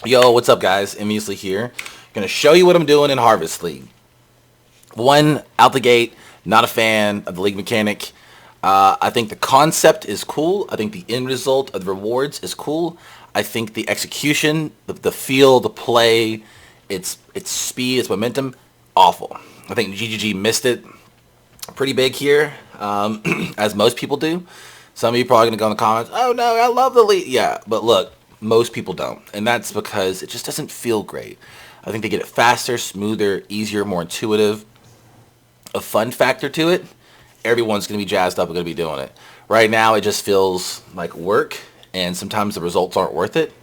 Yo, what's up guys? Immediately here. Gonna show you what I'm doing in Harvest League. One, out the gate, not a fan of the league mechanic. I think the concept is cool. I think the end result of the rewards is cool. I think the execution, the feel, the play, its speed, its momentum, awful. I think GGG missed it pretty big here, as most people do. Some of you probably going to go in the comments, oh no, I love the league. Yeah, but look, most people don't. And that's because it just doesn't feel great. I think they get it faster, smoother, easier, more intuitive. A fun factor to it. Everyone's going to be jazzed up and going to be doing it. Right now, it just feels like work, and sometimes the results aren't worth it,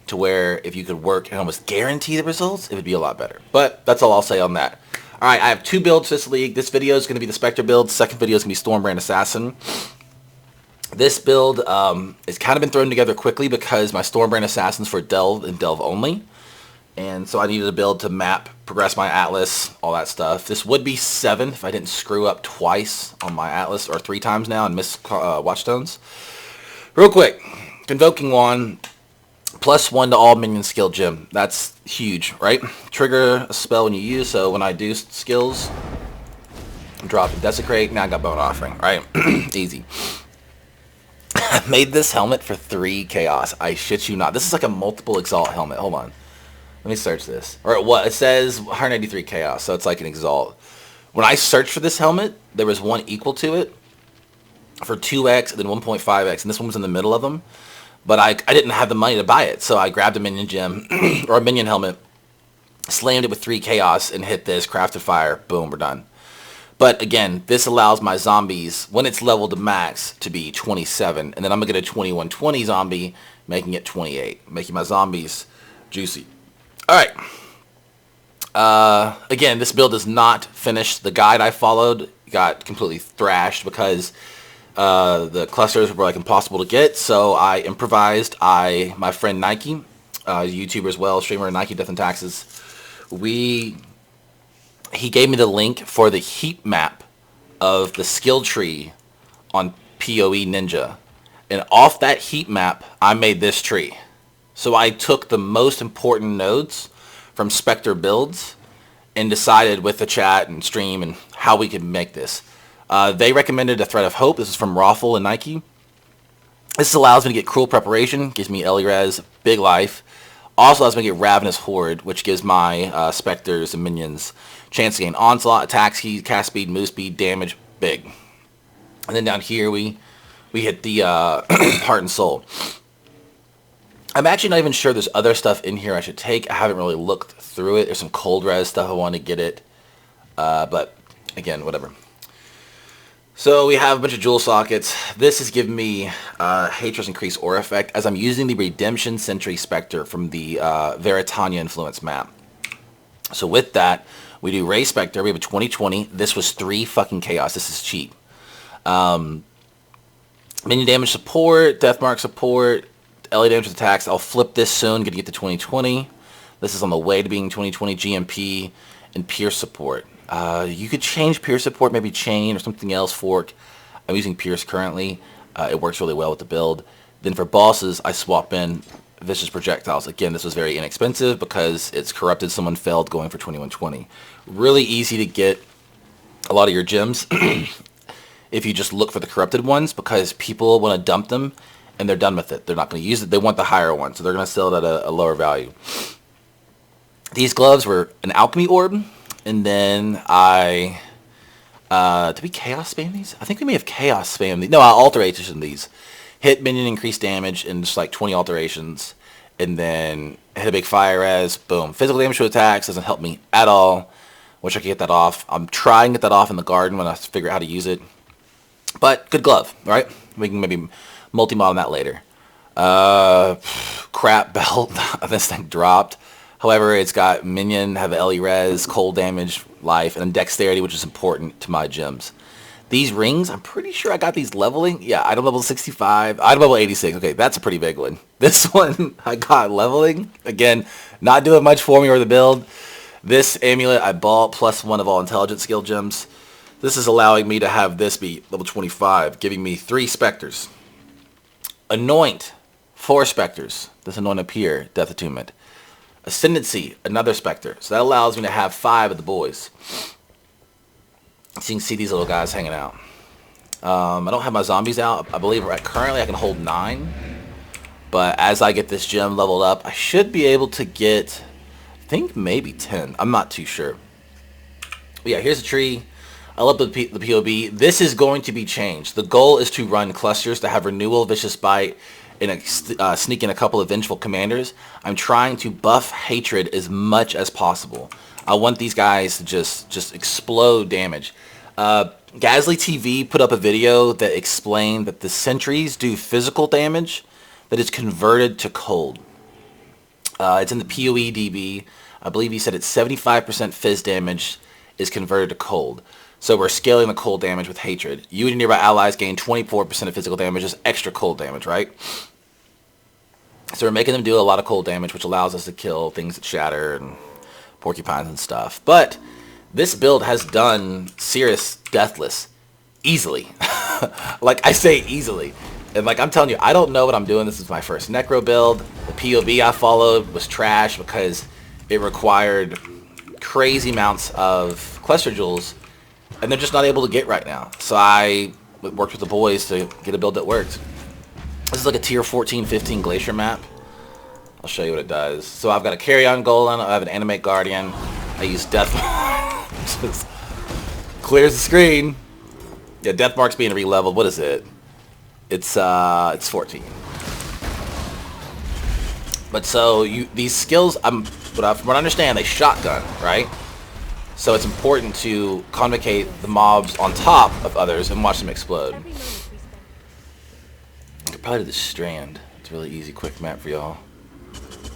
to where if you could work and almost guarantee the results, it would be a lot better. But that's all I'll say on that. All right, I have two builds this league. This video is going to be the Spectre build. Second video is going to be Stormbrand Assassin. This build has kind of been thrown together quickly because my Stormbrand Assassins for Delve and Delve only. And so I needed a build to map, progress my Atlas, all that stuff. This would be 7 if I didn't screw up twice on my Atlas, or 3 times now and miss Watchstones. Real quick, Convoking Wand, +1 to all minion skill gem. That's huge, right? Trigger a spell when you use, so when I do skills, drop and Desecrate, now I got Bone Offering, right? Easy. I made this helmet for 3 chaos. I shit you not. This is like a multiple exalt helmet. Hold on. Let me search this. Or what? It says 183 chaos, so it's like an exalt. When I searched for this helmet, there was one equal to it for 2x and then 1.5x, and this one was in the middle of them. But I didn't have the money to buy it, so I grabbed a minion gem or a minion helmet, slammed it with 3 chaos, and hit this, crafted fire, boom, we're done. But again, this allows my zombies, when it's leveled to max, to be 27. And then I'm going to get a 2120 zombie, making it 28. Making my zombies juicy. Alright. Again, this build is not finished. The guide I followed got completely thrashed because the clusters were like impossible to get. So I improvised. My friend Nike, YouTuber as well, streamer Nike Death and Taxes, he gave me the link for the heat map of the skill tree on PoE Ninja. And off that heat map, I made this tree. So I took the most important nodes from Spectre builds and decided with the chat and stream and how we could make this. They recommended a Thread of Hope. This is from Raffle and Nike. This allows me to get Cruel Preparation, gives me Res, big life. Also allows me to get Ravenous Horde, which gives my Spectres and minions chance to gain Onslaught, attack speed, cast speed, move speed, damage, big. And then down here we hit the Heart and Soul. I'm actually not even sure there's other stuff in here I should take. I haven't really looked through it. There's some cold res stuff I want to get it. But again, whatever. So we have a bunch of jewel sockets. This is giving me Hatred's Increased Aura effect as I'm using the Redemption Sentry Spectre from the Veritania Influence map. So with that, we do Ray Spectre. We have a 2020. This was 3 fucking chaos. This is cheap. Minion damage support, death mark support, LA damage attacks. I'll flip this soon. Gonna get to 2020. This is on the way to being 2020 GMP and Pierce support. You could change Pierce support, maybe Chain or something else, Fork. I'm using Pierce currently. It works really well with the build. Then for bosses, I swap in Vicious Projectiles. Again, this was very inexpensive because it's Corrupted Someone Failed going for 2120. Really easy to get a lot of your gems if you just look for the Corrupted ones, because people want to dump them and they're done with it. They're not going to use it. They want the higher one, so they're going to sell it at a lower value. These gloves were an Alchemy Orb, and then did we Chaos spam these? I think we may have Chaos spam these. No, I alteration these. Hit minion increased damage in just like 20 alterations, and then hit a big fire res, boom. Physical damage to attacks doesn't help me at all. Wish I could get that off. I'm trying to get that off in the garden when I figure out how to use it. But good glove, right? We can maybe multi-mod on that later. Crap belt. This thing dropped. However, it's got minion, have LE res, cold damage, life, and dexterity, which is important to my gems. These rings, I'm pretty sure I got these leveling. Yeah, item level 65, item level 86. Okay, that's a pretty big one. This one I got leveling. Again, not doing much for me or the build. This amulet I bought +1 of all intelligence skill gems. This is allowing me to have this be level 25, giving me 3 specters. Anoint, 4 specters. This anoint up here, Death Attunement. Ascendancy, another Spectre. So that allows me to have 5 of the boys. So you can see these little guys hanging out. I don't have my zombies out. I believe currently I can hold 9. But as I get this gem leveled up, I should be able to get, I think maybe 10. I'm not too sure. But yeah, here's a tree. I love the POB. This is going to be changed. The goal is to run clusters to have Renewal, Vicious Bite, and sneak in a couple of Vengeful Commanders. I'm trying to buff Hatred as much as possible. I want these guys to just explode damage. Gasly TV put up a video that explained that the sentries do physical damage that is converted to cold. It's in the PoE DB. I believe he said it's 75% fizz damage is converted to cold. So we're scaling the cold damage with Hatred. You and your nearby allies gain 24% of physical damage, just extra cold damage, right? So we're making them do a lot of cold damage, which allows us to kill things that shatter and porcupines and stuff. But this build has done Sirus deathless easily. Like I say, easily. And like I'm telling you, I don't know what I'm doing. This is my first Necro build. The POV I followed was trash because it required crazy amounts of cluster jewels, and they're just not able to get right now. So I worked with the boys to get a build that worked. This is like a tier 14, 15 glacier map. I'll show you what it does. So I've got a carry-on golem. I have an animate guardian. I use death. Just clears the screen. Yeah, death mark's being re-leveled. What is it? It's 14. But so these skills, from what I understand, they shotgun, right? So it's important to convocate the mobs on top of others and watch them explode. I could probably do the Strand. It's a really easy, quick map for y'all.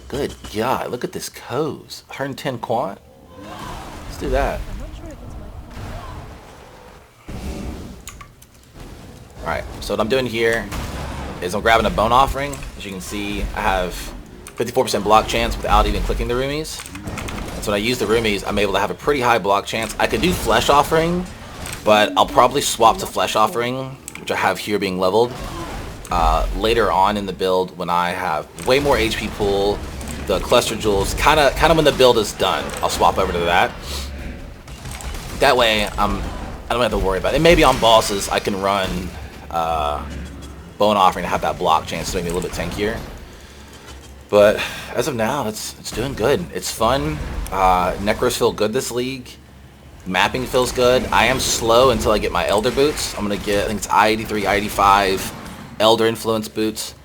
Good God, look at this Coze. 110 quant? Let's do that. Alright, so what I'm doing here is I'm grabbing a Bone Offering. As you can see, I have 54% block chance without even clicking the roomies. And so when I use the roomies, I'm able to have a pretty high block chance. I could do Flesh Offering, but I'll probably swap to Flesh Offering, which I have here being leveled. Later on in the build, when I have way more HP pool, the cluster jewels, kind of when the build is done, I'll swap over to that. That way, I don't have to worry about it. And maybe on bosses, I can run Bone Offering to have that block chance to make me a little bit tankier. But as of now, it's doing good. It's fun. Necros feel good this league. Mapping feels good. I am slow until I get my Elder boots. I'm gonna get, I think it's I-83, I-85 Elder Influence boots.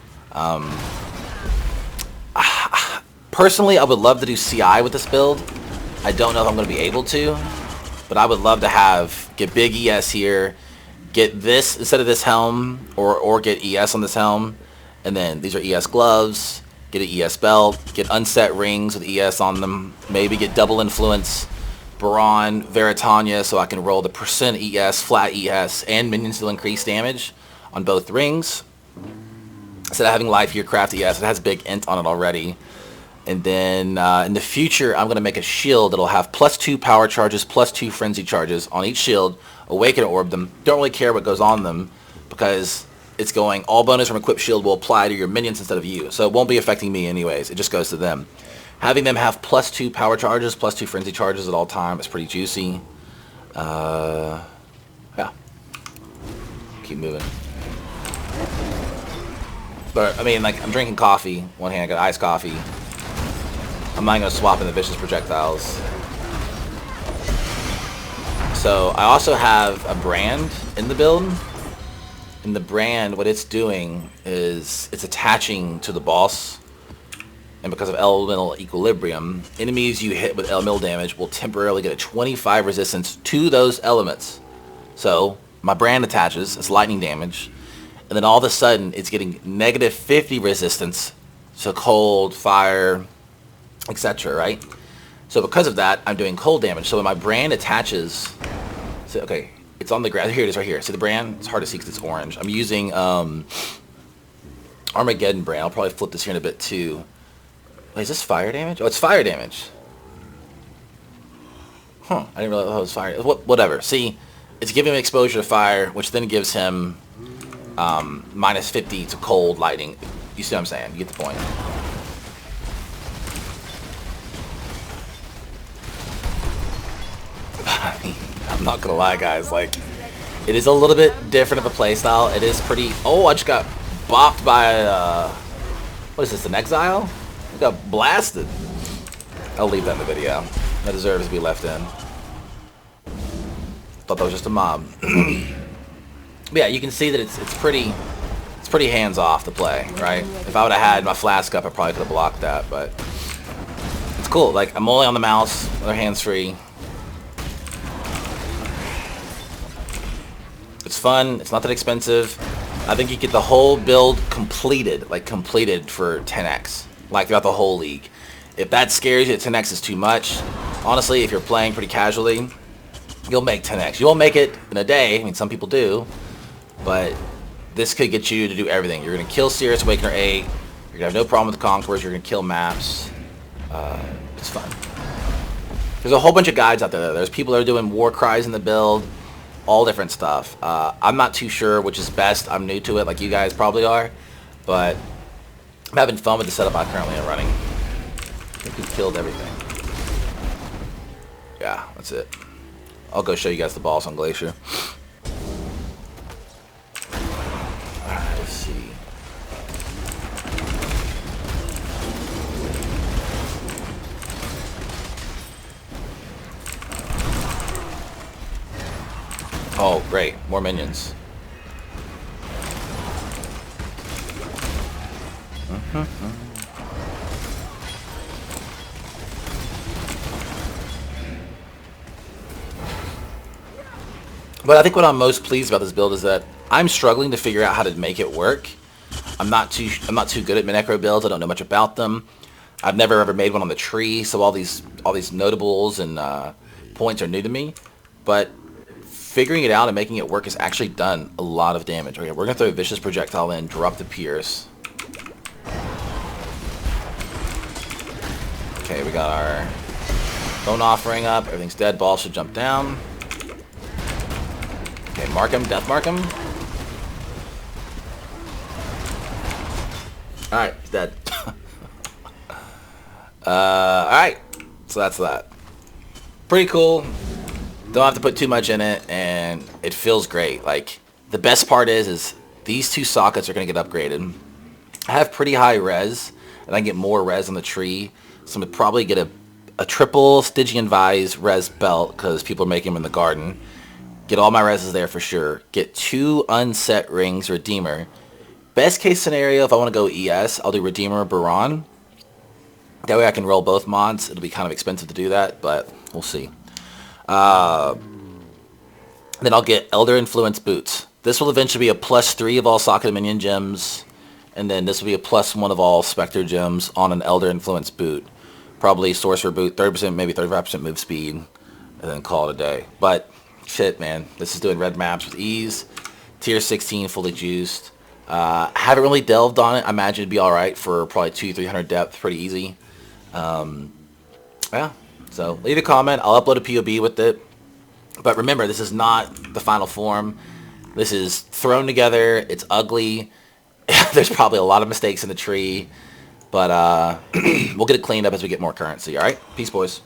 Personally, I would love to do CI with this build. I don't know if I'm going to be able to, but I would love to get big ES here, get this instead of this helm, or get ES on this helm, and then these are ES gloves, get an ES belt, get unset rings with ES on them, maybe get double influence, Baron, Veritania, so I can roll the percent ES, flat ES, and minions will increase damage on both rings. Instead of having life here, craft ES, it has big int on it already. And then in the future, I'm going to make a shield that'll have +2 power charges, +2 frenzy charges on each shield, awaken orb them. Don't really care what goes on them because it's going, all bonus from equipped shield will apply to your minions instead of you. So it won't be affecting me anyways. It just goes to them. Having them have +2 power charges, +2 frenzy charges at all time is pretty juicy. Yeah. Keep moving. But, I mean, like, I'm drinking coffee. One hand, I got iced coffee. I'm not going to swap in the vicious projectiles. So I also have a brand in the build. And the brand, what it's doing is it's attaching to the boss. And because of elemental equilibrium, enemies you hit with elemental damage will temporarily get a 25 resistance to those elements. So my brand attaches, it's lightning damage. And then all of a sudden it's getting -50 resistance to cold, fire, etc., right? So because of that, I'm doing cold damage. So when my brand attaches, so okay, it's on the ground. Here it is right here. See the brand? It's hard to see because it's orange. I'm using Armageddon brand. I'll probably flip this here in a bit too. Wait, is this fire damage? Oh, it's fire damage. Huh, I didn't realize it was fire. Whatever. See, it's giving him exposure to fire, which then gives him -50 to cold lightning. You see what I'm saying? You get the point. I'm not gonna lie, guys. Like, it is a little bit different of a playstyle. It is pretty... Oh, I just got bopped by... what is this, an exile? I got blasted. I'll leave that in the video. That deserves to be left in. Thought that was just a mob. But yeah, you can see that it's pretty hands off to play, right? If I would have had my flask up, I probably could have blocked that, but it's cool. Like, I'm only on the mouse, other hands free. It's fun. It's not that expensive. I think you get the whole build completed, like completed for 10x, like throughout the whole league. If that scares you, 10x is too much. Honestly, if you're playing pretty casually, you'll make 10x. You won't make it in a day. I mean, some people do, but this could get you to do everything. You're going to kill Sirus, Awakener 8. You're going to have no problem with the Conquerors. You're going to kill maps. It's fun. There's a whole bunch of guides out there. There's people that are doing war cries in the build. All different stuff. I'm not too sure which is best. I'm new to it, like you guys probably are. But I'm having fun with the setup I currently am running. I think we've killed everything. Yeah, that's it. I'll go show you guys the boss on Glacier. Alright, let's see. Oh, great. More minions. But I think what I'm most pleased about this build is that I'm struggling to figure out how to make it work. I'm not too good at Necro builds. I don't know much about them. I've never ever made one on the tree, so all these notables and points are new to me. But figuring it out and making it work has actually done a lot of damage. Okay, we're gonna throw a vicious projectile in, drop the Pierce. Okay, we got our bone offering up. Everything's dead. Ball should jump down. Okay, mark him. Death mark him. Alright, he's dead. Alright. So that's that. Pretty cool. Don't have to put too much in it, and it feels great. Like, the best part is these two sockets are going to get upgraded. I have pretty high res, and I can get more res on the tree. So I'm going to probably get a triple Stygian Vise res belt, because people are making them in the garden. Get all my reses there for sure. Get 2 unset rings Redeemer. Best case scenario, if I want to go ES, I'll do Redeemer Baron. That way I can roll both mods. It'll be kind of expensive to do that, but we'll see. Then I'll get Elder Influence boots. This will eventually be a +3 of all Socket Minion gems, and then this will be a +1 of all Spectre gems on an Elder Influence boot. Probably Sorcerer boot, 30%, maybe 35% move speed, and then call it a day. But shit, man, this is doing red maps with ease. Tier 16 fully juiced. Haven't really delved on it. I imagine it'd be all right for probably 200-300 depth, pretty easy. Yeah. So leave a comment. I'll upload a POB with it. But remember, this is not the final form. This is thrown together. It's ugly. There's probably a lot of mistakes in the tree. But we'll get it cleaned up as we get more currency. All right? Peace, boys.